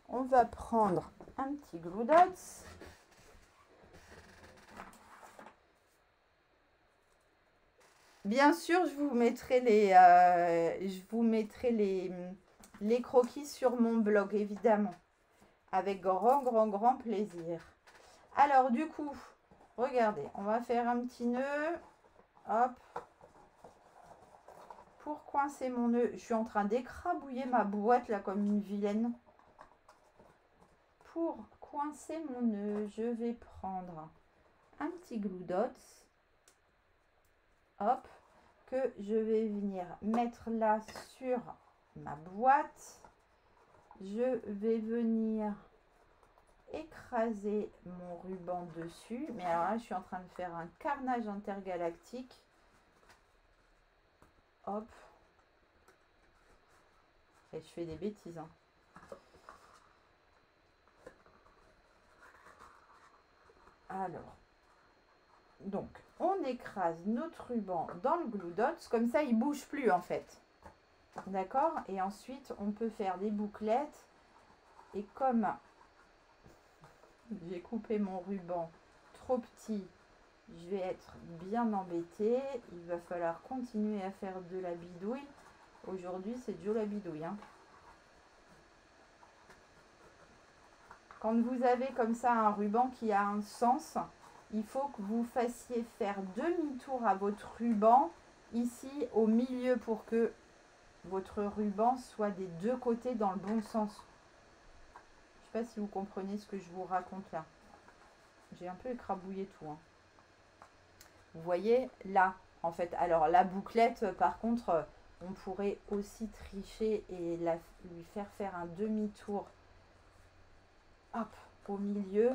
On va prendre un petit glue dots. Bien sûr, je vous mettrai les croquis sur mon blog, évidemment. Avec grand plaisir. Alors, du coup, regardez, on va faire un petit nœud. Hop. Pour coincer mon nœud, je suis en train d'écrabouiller ma boîte là comme une vilaine. Pour coincer mon nœud, je vais prendre un petit glue dots. Hop. Que je vais venir mettre là sur ma boîte. Je vais venir écraser mon ruban dessus. Mais alors là, je suis en train de faire un carnage intergalactique. Hop. Et je fais des bêtises. Hein. Alors. Donc, on écrase notre ruban dans le glue dots. Comme ça, il ne bouge plus en fait. D'accord? Et ensuite, on peut faire des bouclettes. Et comme j'ai coupé mon ruban trop petit, je vais être bien embêtée. Il va falloir continuer à faire de la bidouille. Aujourd'hui, c'est Joe la bidouille. Hein. Quand vous avez comme ça un ruban qui a un sens, il faut que vous fassiez faire demi-tour à votre ruban ici au milieu pour que votre ruban soit des deux côtés dans le bon sens. Je ne sais pas si vous comprenez ce que je vous raconte là. J'ai un peu écrabouillé tout. Hein. Vous voyez là, en fait. Alors la bouclette, par contre, on pourrait aussi tricher et lui faire un demi-tour. Hop, au milieu.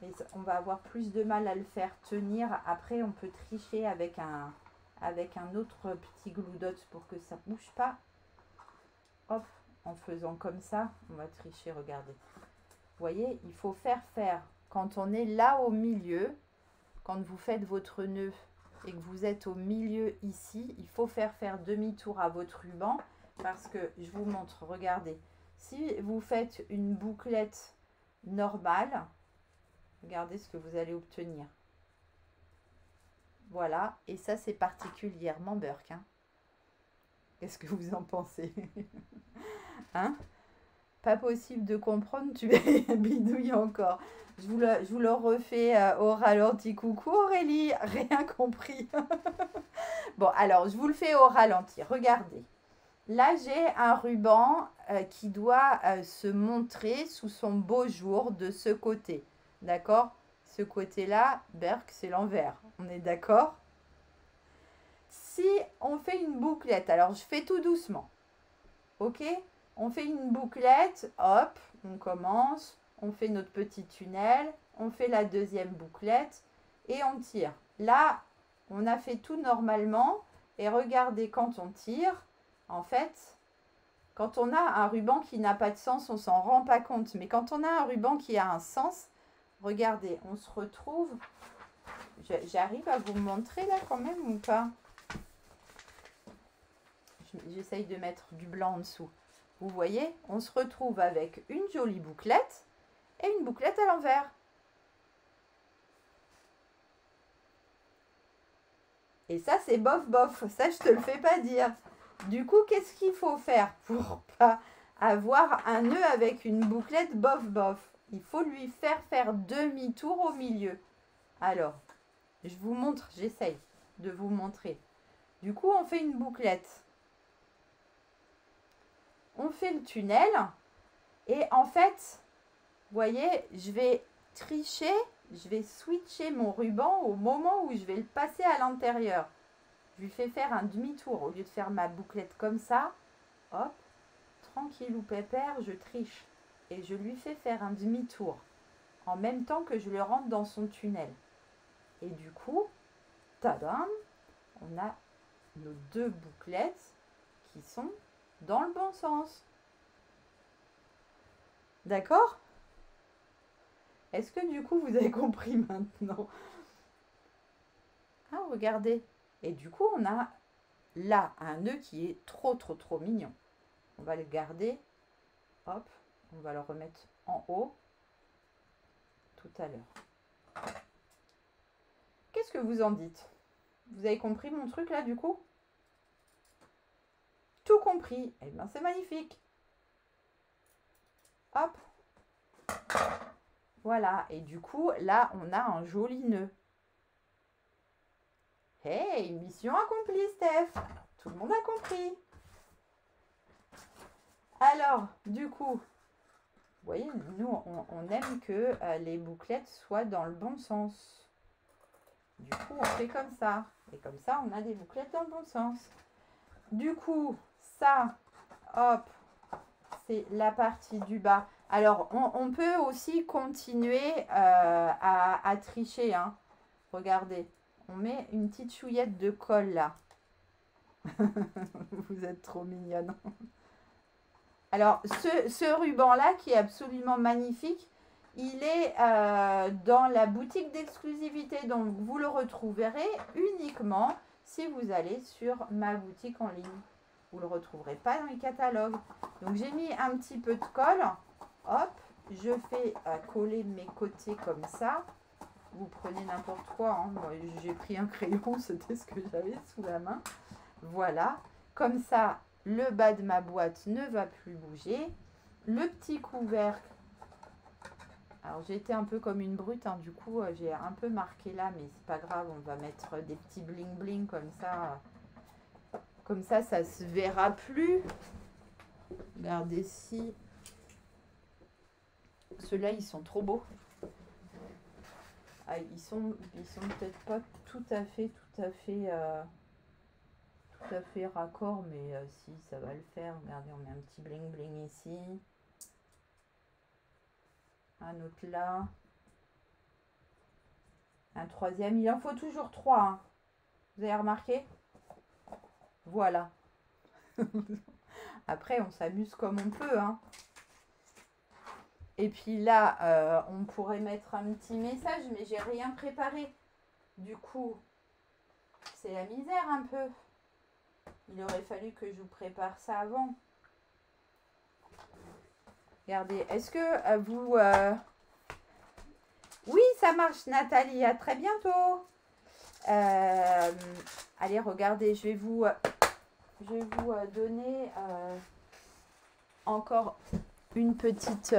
Et on va avoir plus de mal à le faire tenir. Après, on peut tricher avec un autre petit glue dots pour que ça ne bouge pas. Hop, en faisant comme ça, on va tricher, regardez. Vous voyez, il faut faire, quand on est là au milieu, quand vous faites votre nœud et que vous êtes au milieu ici, il faut faire demi-tour à votre ruban parce que, je vous montre, regardez. Si vous faites une bouclette normale, regardez ce que vous allez obtenir. Voilà, et ça c'est particulièrement Burke. Hein. Qu'est-ce que vous en pensez? Hein? Pas possible de comprendre, tu bidouilles encore. Je vous le refais au ralenti. Coucou Aurélie, rien compris. Bon, alors je vous le fais au ralenti. Regardez. Là, j'ai un ruban qui doit se montrer sous son beau jour de ce côté. D'accord? Ce côté-là, Burke, c'est l'envers. On est d'accord? Si on fait une bouclette, alors je fais tout doucement. Ok? On fait une bouclette, hop, on commence. On fait notre petit tunnel. On fait la deuxième bouclette et on tire. Là, on a fait tout normalement. Et regardez, quand on tire, en fait, quand on a un ruban qui n'a pas de sens, on s'en rend pas compte. Mais quand on a un ruban qui a un sens, regardez, on se retrouve. J'arrive à vous montrer là quand même ou pas? J'essaye de mettre du blanc en dessous. Vous voyez, on se retrouve avec une jolie bouclette et une bouclette à l'envers. Et ça, c'est bof bof. Ça, je te le fais pas dire. Du coup, qu'est-ce qu'il faut faire pour pas avoir un nœud avec une bouclette bof bof? Il faut lui faire demi-tour au milieu. Alors, je vous montre, j'essaye de vous montrer. Du coup, on fait une bouclette. On fait le tunnel. Et en fait, vous voyez, je vais tricher, je vais switcher mon ruban au moment où je vais le passer à l'intérieur. Je lui fais faire un demi-tour au lieu de faire ma bouclette comme ça. Hop, tranquille ou pépère, je triche. Et je lui fais faire un demi-tour. En même temps que je le rentre dans son tunnel. Et du coup, tadam, on a nos deux bouclettes qui sont dans le bon sens. D'accord? Est-ce que du coup, vous avez compris maintenant? Ah, regardez. Et du coup, on a là un nœud qui est trop mignon. On va le garder. Hop, on va le remettre en haut tout à l'heure. Qu'est-ce que vous en dites? Vous avez compris mon truc là du coup? Tout compris. Eh bien, c'est magnifique. Hop. Voilà. Et du coup, là, on a un joli nœud. Hey, mission accomplie, Steph. Tout le monde a compris. Alors, du coup, vous voyez, nous, on aime que les bouclettes soient dans le bon sens. Du coup, on fait comme ça. Et comme ça, on a des bouclettes dans le bon sens. Du coup, ça, hop, c'est la partie du bas. Alors, on peut aussi continuer à tricher. Hein. Regardez, on met une petite chouillette de colle là. Vous êtes trop mignonne. Alors, ce ruban-là, qui est absolument magnifique, il est dans la boutique d'exclusivité. Donc, vous le retrouverez uniquement si vous allez sur ma boutique en ligne. Vous ne le retrouverez pas dans les catalogues. Donc, j'ai mis un petit peu de colle. Hop, je fais coller mes côtés comme ça. Vous prenez n'importe quoi. Hein. Moi, j'ai pris un crayon, c'était ce que j'avais sous la main. Voilà. Comme ça, le bas de ma boîte ne va plus bouger. Le petit couvercle. Alors, j'ai été un peu comme une brute. Hein. Du coup, j'ai un peu marqué là, mais c'est pas grave. On va mettre des petits bling bling comme ça. Comme ça se verra plus. Regardez si. Ceux-là, ils sont trop beaux. Ah, ils sont peut-être pas tout à fait raccord, mais si, ça va le faire. Regardez, on met un petit bling bling ici. Un autre là. Un troisième. Il en faut toujours 3. Hein. Vous avez remarqué? Voilà. Après, on s'amuse comme on peut. Hein. Et puis là, on pourrait mettre un petit message, mais j'ai rien préparé. Du coup, c'est la misère un peu. Il aurait fallu que je vous prépare ça avant. Regardez, est-ce que vous... Oui, ça marche, Nathalie. À très bientôt. Allez, regardez, je vais vous donner encore une petite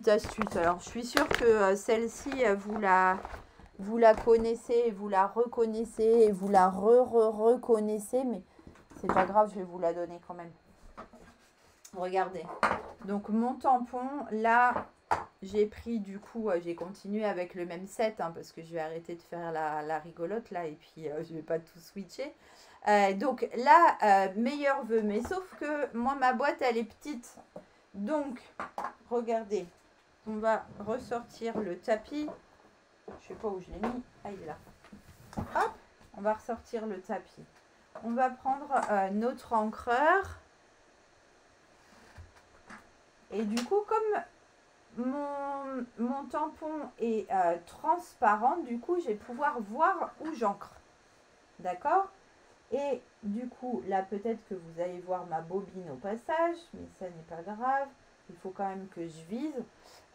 astuce. Alors, je suis sûre que celle-ci, vous la connaissez, vous la reconnaissez, vous la reconnaissez, mais c'est pas grave, je vais vous la donner quand même. Regardez. Donc, mon tampon, là, j'ai pris du coup, j'ai continué avec le même set, hein, parce que je vais arrêter de faire la rigolote, là, et puis je vais pas tout switcher. Donc, là, meilleur vœu, mais sauf que moi, ma boîte, elle est petite. Donc, regardez, on va ressortir le tapis. Je sais pas où je l'ai mis. Ah, il est là. Hop, on va ressortir le tapis. On va prendre notre encreur. Et du coup, comme mon tampon est transparent, du coup, je vais pouvoir voir où j'encre. D'accord? Et du coup, là, peut-être que vous allez voir ma bobine au passage, mais ça n'est pas grave. Il faut quand même que je vise.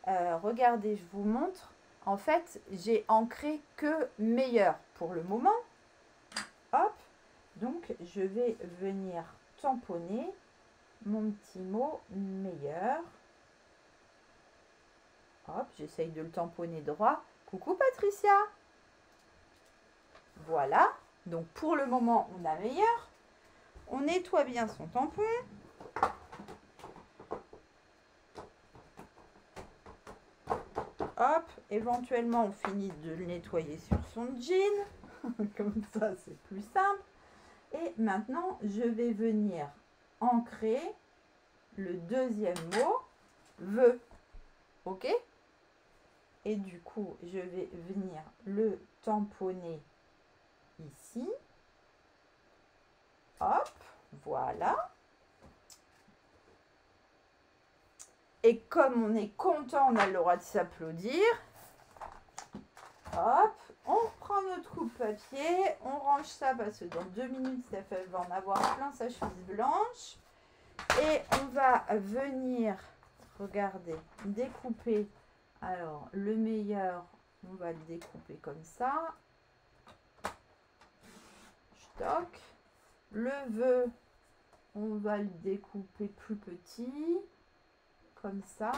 Regardez, je vous montre. En fait, j'ai ancré que meilleur pour le moment. Hop. Donc, je vais venir tamponner mon petit mot meilleur. Hop, j'essaye de le tamponner droit. Coucou Patricia. Voilà. Donc, pour le moment, on a meilleur. On nettoie bien son tampon. Hop, éventuellement, on finit de le nettoyer sur son jean. Comme ça, c'est plus simple. Et maintenant, je vais venir ancrer le deuxième mot, veut. Ok? Et du coup, je vais venir le tamponner ici. Hop, voilà. Et comme on est content, on a le droit de s'applaudir. Hop, on reprend notre coupe-papier, on range ça parce que dans 2 minutes, Steph va en avoir plein sa chemise blanche. Et on va venir, regardez, découper. Alors, le meilleur, on va le découper comme ça. Stock. Le vœu, on va le découper plus petit. Comme ça.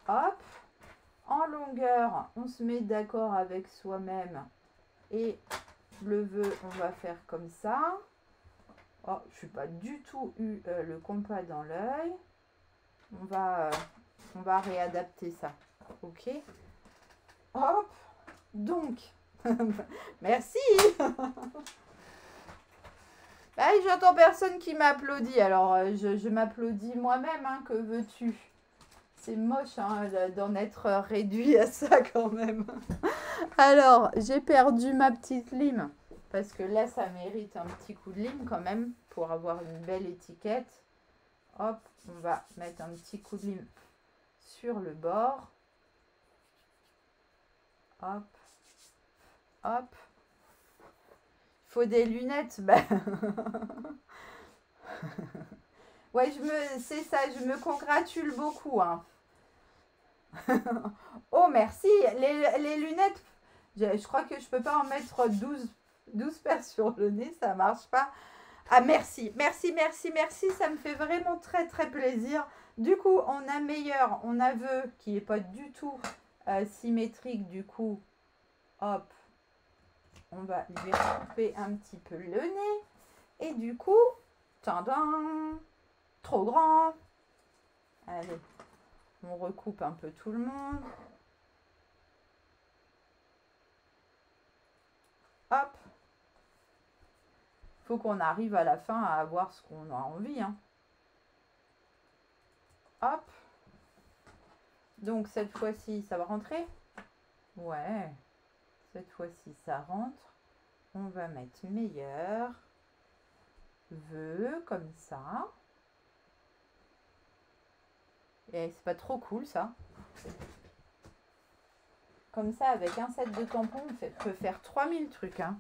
Hop. En longueur, on se met d'accord avec soi-même. Et le vœu, on va faire comme ça. Oh, je suis pas du tout eu le compas dans l'œil. On va réadapter ça. Ok. Hop. Donc, merci. Bah, j'entends personne qui m'applaudit. Alors, je m'applaudis moi-même. Hein, que veux-tu? C'est moche hein, d'en être réduit à ça quand même. Alors, j'ai perdu ma petite lime. Parce que là, ça mérite un petit coup de lime quand même. Pour avoir une belle étiquette. Hop, on va mettre un petit coup de lime sur le bord. Hop. Hop. Il faut des lunettes. Bah. Ouais, c'est ça, je me congratule beaucoup. Hein. Oh, merci. Les lunettes, je crois que je peux pas en mettre 12 paires sur le nez, ça marche pas. Ah, merci, merci, merci, merci. Ça me fait vraiment très, très plaisir. Du coup, on a meilleur, on a vœu qui n'est pas du tout symétrique. Du coup, hop, on va lui couper un petit peu le nez. Et du coup, tadam, trop grand. Allez, on recoupe un peu tout le monde. Hop. Faut qu'on arrive à la fin à avoir ce qu'on a envie. Hein. Hop. Donc, cette fois-ci, ça va rentrer? Ouais. Cette fois-ci, ça rentre. On va mettre meilleur. Vœu, comme ça. Et c'est pas trop cool, ça. Comme ça, avec un set de tampons, on peut faire 3000 trucs. Hein.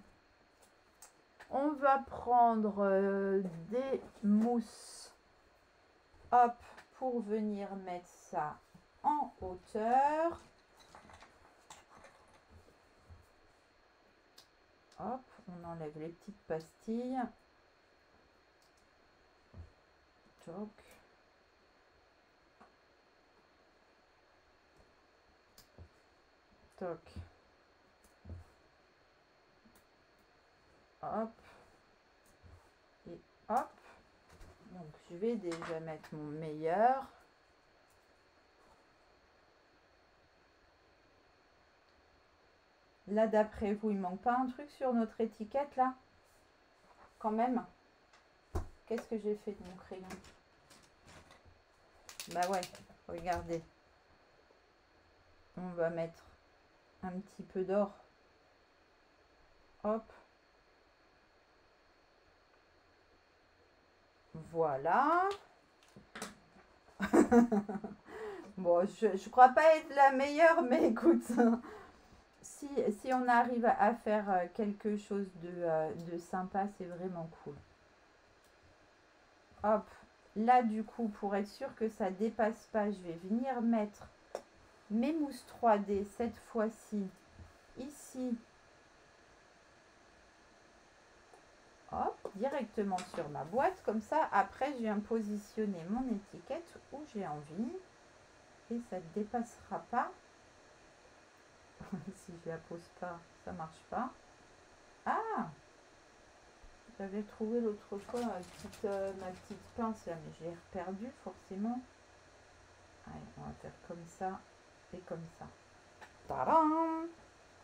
On va prendre des mousses. Hop, pour venir mettre ça en hauteur. Hop, on enlève les petites pastilles. Toc. Toc. Hop. Et hop. Donc, je vais déjà mettre mon meilleur. Là, d'après vous, il manque pas un truc sur notre étiquette, là? Quand même. Qu'est-ce que j'ai fait de mon crayon? Bah ouais, regardez. On va mettre un petit peu d'or. Hop. Voilà. Bon, je crois pas être la meilleure, mais écoute, si on arrive à faire quelque chose de sympa, c'est vraiment cool. Hop, là du coup, pour être sûr que ça dépasse pas, je vais venir mettre mes mousses 3D cette fois-ci ici. Hop, directement sur ma boîte. Comme ça, après, je viens positionner mon étiquette où j'ai envie. Et ça ne dépassera pas. Si je la pose pas, ça marche pas. Ah! J'avais trouvé l'autre fois ma petite pince là, mais je l'ai reperdue forcément. Allez, on va faire comme ça et comme ça. Tadam!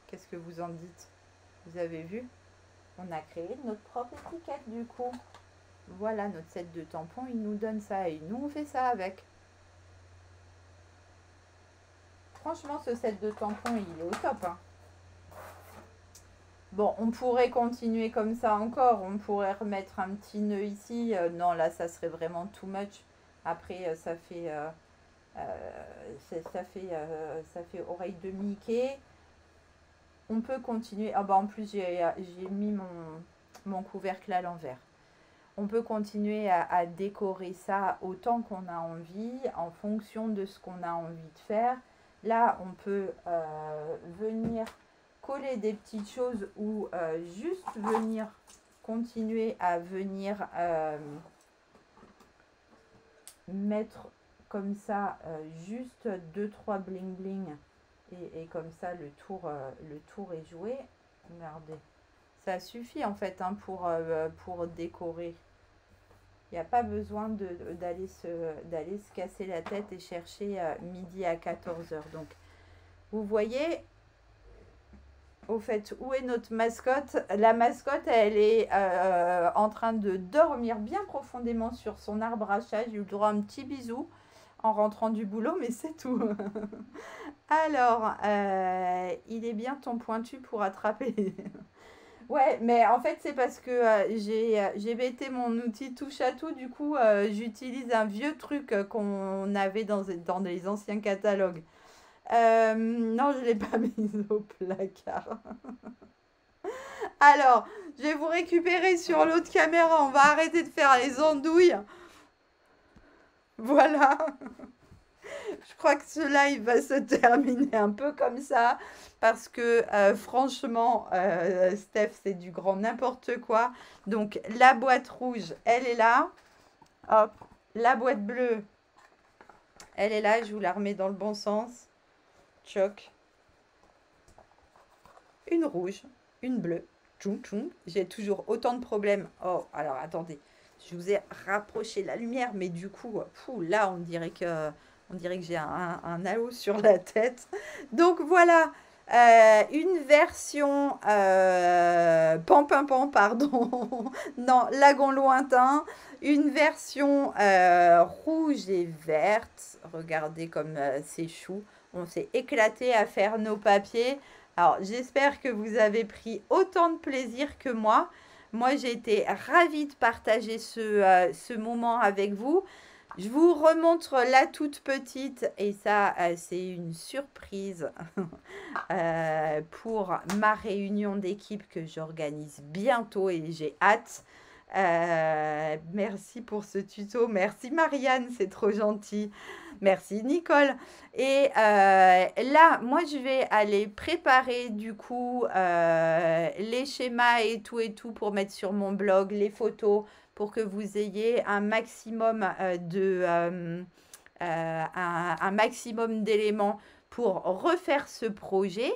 Qu'est-ce que vous en dites? Vous avez vu? On a créé notre propre étiquette du coup. Voilà, notre set de tampons, il nous donne ça et nous, on fait ça avec. Franchement, ce set de tampons, il est au top. Hein. Bon, on pourrait continuer comme ça encore. On pourrait remettre un petit nœud ici. Non, là, ça serait vraiment too much. Après, ça fait oreille de Mickey. On peut continuer. Ah bah en plus, j'ai mis mon couvercle à l'envers. On peut continuer à décorer ça autant qu'on a envie, en fonction de ce qu'on a envie de faire. Là, on peut venir coller des petites choses ou juste venir continuer à venir mettre comme ça juste 2-3 bling bling et comme ça le tour est joué. Regardez, ça suffit en fait hein, pour décorer. Il n'y a pas besoin d'aller se casser la tête et chercher midi à 14 h. Donc, vous voyez, au fait, où est notre mascotte? La mascotte, elle est en train de dormir bien profondément sur son arbre à chat. J'ai eu le droit à un petit bisou en rentrant du boulot, mais c'est tout. Alors, il est bien ton pointu pour attraper. Ouais, mais en fait, c'est parce que j'ai bêté mon outil touche à tout. Du coup, j'utilise un vieux truc qu'on avait dans les anciens catalogues. Non, je ne l'ai pas mise au placard. Alors, je vais vous récupérer sur l'autre caméra. On va arrêter de faire les andouilles. Voilà. Je crois que ce live va se terminer un peu comme ça. Parce que franchement, Steph, c'est du grand n'importe quoi. Donc, la boîte rouge, elle est là. Hop. La boîte bleue, elle est là. Je vous la remets dans le bon sens. Choc. Une rouge, une bleue. Tchoum, tchoum. J'ai toujours autant de problèmes. Oh, alors attendez. Je vous ai rapproché la lumière, mais du coup, là, on dirait que j'ai un halo sur la tête. Donc voilà, une version Pampimpan, pardon. Non, Lagon lointain. Une version rouge et verte. Regardez comme c'est chou. On s'est éclaté à faire nos papiers. Alors, j'espère que vous avez pris autant de plaisir que moi. Moi, j'ai été ravie de partager ce moment avec vous. Je vous remontre la toute petite et ça, c'est une surprise pour ma réunion d'équipe que j'organise bientôt et j'ai hâte. Merci pour ce tuto. Merci Marianne, c'est trop gentil. Merci Nicole. Et là, moi, je vais aller préparer du coup les schémas et tout pour mettre sur mon blog, les photos, pour que vous ayez un maximum un maximum d'éléments pour refaire ce projet.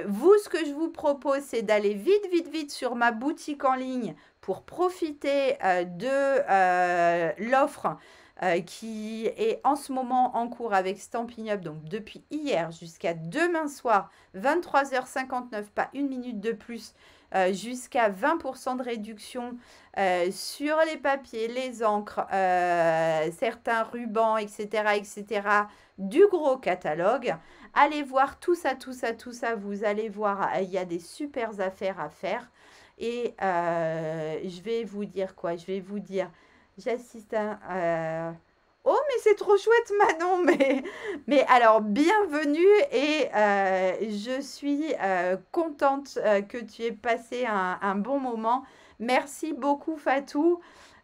Vous, ce que je vous propose, c'est d'aller vite sur ma boutique en ligne pour profiter de l'offre qui est en ce moment en cours avec Stampin' Up. Donc, depuis hier jusqu'à demain soir, 23h59, pas une minute de plus, jusqu'à 20% de réduction sur les papiers, les encres, certains rubans, etc., du gros catalogue. Allez voir tout ça. Vous allez voir, il y a des super affaires à faire. Et je vais vous dire quoi? Je vais vous dire, j'assiste à... Oh, mais c'est trop chouette, Manon. Mais alors, bienvenue et je suis contente que tu aies passé un bon moment. Merci beaucoup, Fatou.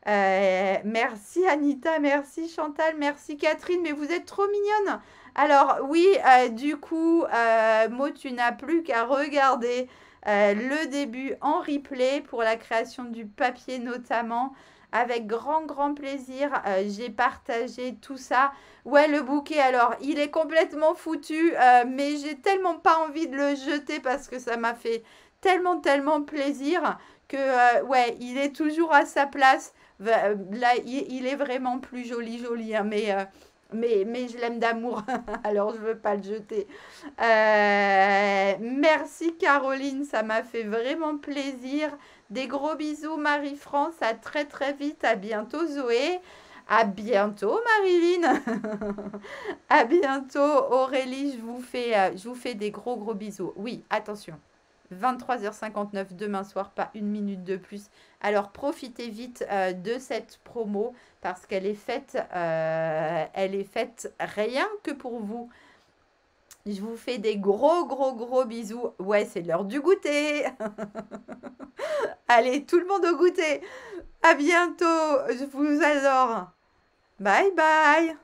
Merci, Anita. Merci, Chantal. Merci, Catherine. Mais vous êtes trop mignonne. Alors, oui, du coup, Maud, tu n'as plus qu'à regarder le début en replay pour la création du papier notamment. Avec grand plaisir, j'ai partagé tout ça. Ouais, le bouquet, alors, il est complètement foutu, mais j'ai tellement pas envie de le jeter parce que ça m'a fait tellement plaisir que, ouais, il est toujours à sa place. Là, il est vraiment plus joli, hein, mais je l'aime d'amour, alors je ne veux pas le jeter. Merci Caroline, ça m'a fait vraiment plaisir Des gros bisous Marie-France, à très très vite, à bientôt Zoé, à bientôt Marilyn, à bientôt Aurélie, je vous fais des gros gros bisous. Oui, attention, 23h59 demain soir, pas une minute de plus. Alors profitez vite de cette promo parce qu'elle est faite rien que pour vous. Je vous fais des gros gros gros bisous. Ouais, c'est l'heure du goûter. Allez, tout le monde au goûter. À bientôt. Je vous adore. Bye bye.